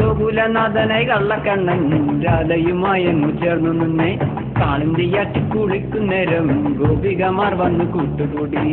ഗോകുലനാഥനായി കള്ളക്കണ്ണൻ രാധയുമായങ്ങു ചേർന്നു നിന്നെ കാളിന്തിയാറ്റി കുളിക്കുന്നേരം ഗോപികമാർ വന്നു കൂട്ടുകൂടി.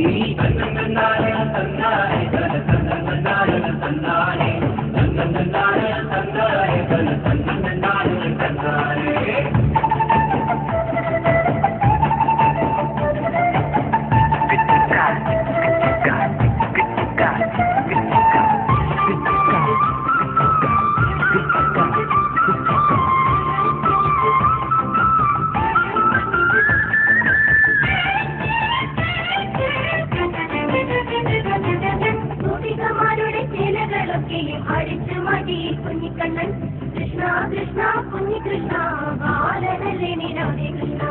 കുഞ്ഞിക്കണ്ണൻ കൃഷ്ണ കൃഷ്ണ കുഞ്ഞികൃഷ്ണ ബാലനല്ലേ നീരാധേ കൃഷ്ണ.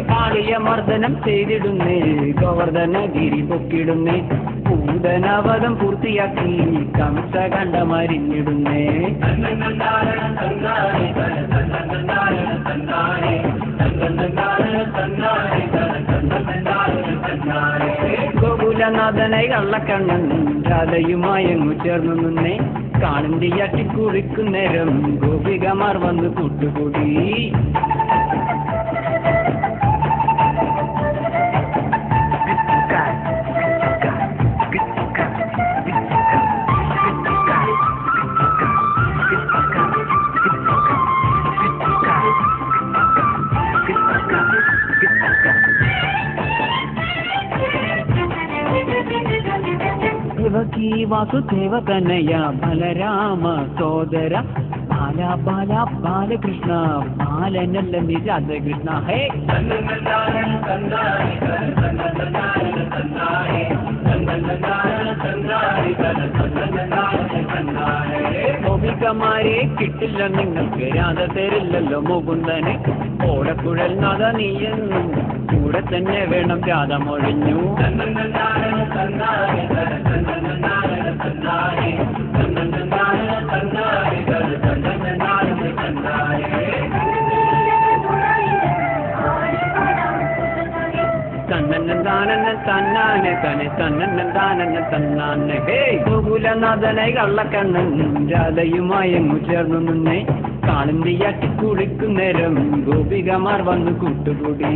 കാളിയ മർദ്ദനം ചെയ്തിടുന്നേ ഗോവർദ്ധനഗിരി പൊക്കിടുന്നേ പൂതനവധം പൂർത്തിയാക്കി കംസ കണ്ട മരിഞ്ഞിടുന്നേ. ഗോകുലനാഥനായി കള്ളക്കണ്ണൻ രാധയുമായങ്ങു ചേർന്നു നിന്നേ കാളിന്തിയാറ്റി കുളിക്കുന്നേരം ഗോപികമാർ വന്നു കൂട്ടുകൂടി. ദേവകി വാസുദേവ തനയ ബലരാമ സോദര ബാല ബാല ബാലകൃഷ്ണ ബാലനല്ല രാധകൃഷ്ണ. ഹേ ഗോപികമാരെ കിട്ടില്ല നിങ്ങൾക്ക് രാധ തരില്ലല്ലോ മുകുന്ദനെ. ഓടക്കുഴൽ നാഥ നീയെന്നും കൂടെ തന്നെ വേണം രാധ മൊഴിഞ്ഞു. ഗോകുലനാഥനായി കള്ളക്കണ്ണൻ രാധയുമായങ്ങു ചേർന്നു നിന്നേ കാളിന്തിയാറ്റി കുളിക്കുന്നേരം ഗോപികമാർ വന്നു കൂട്ടുകൂടി.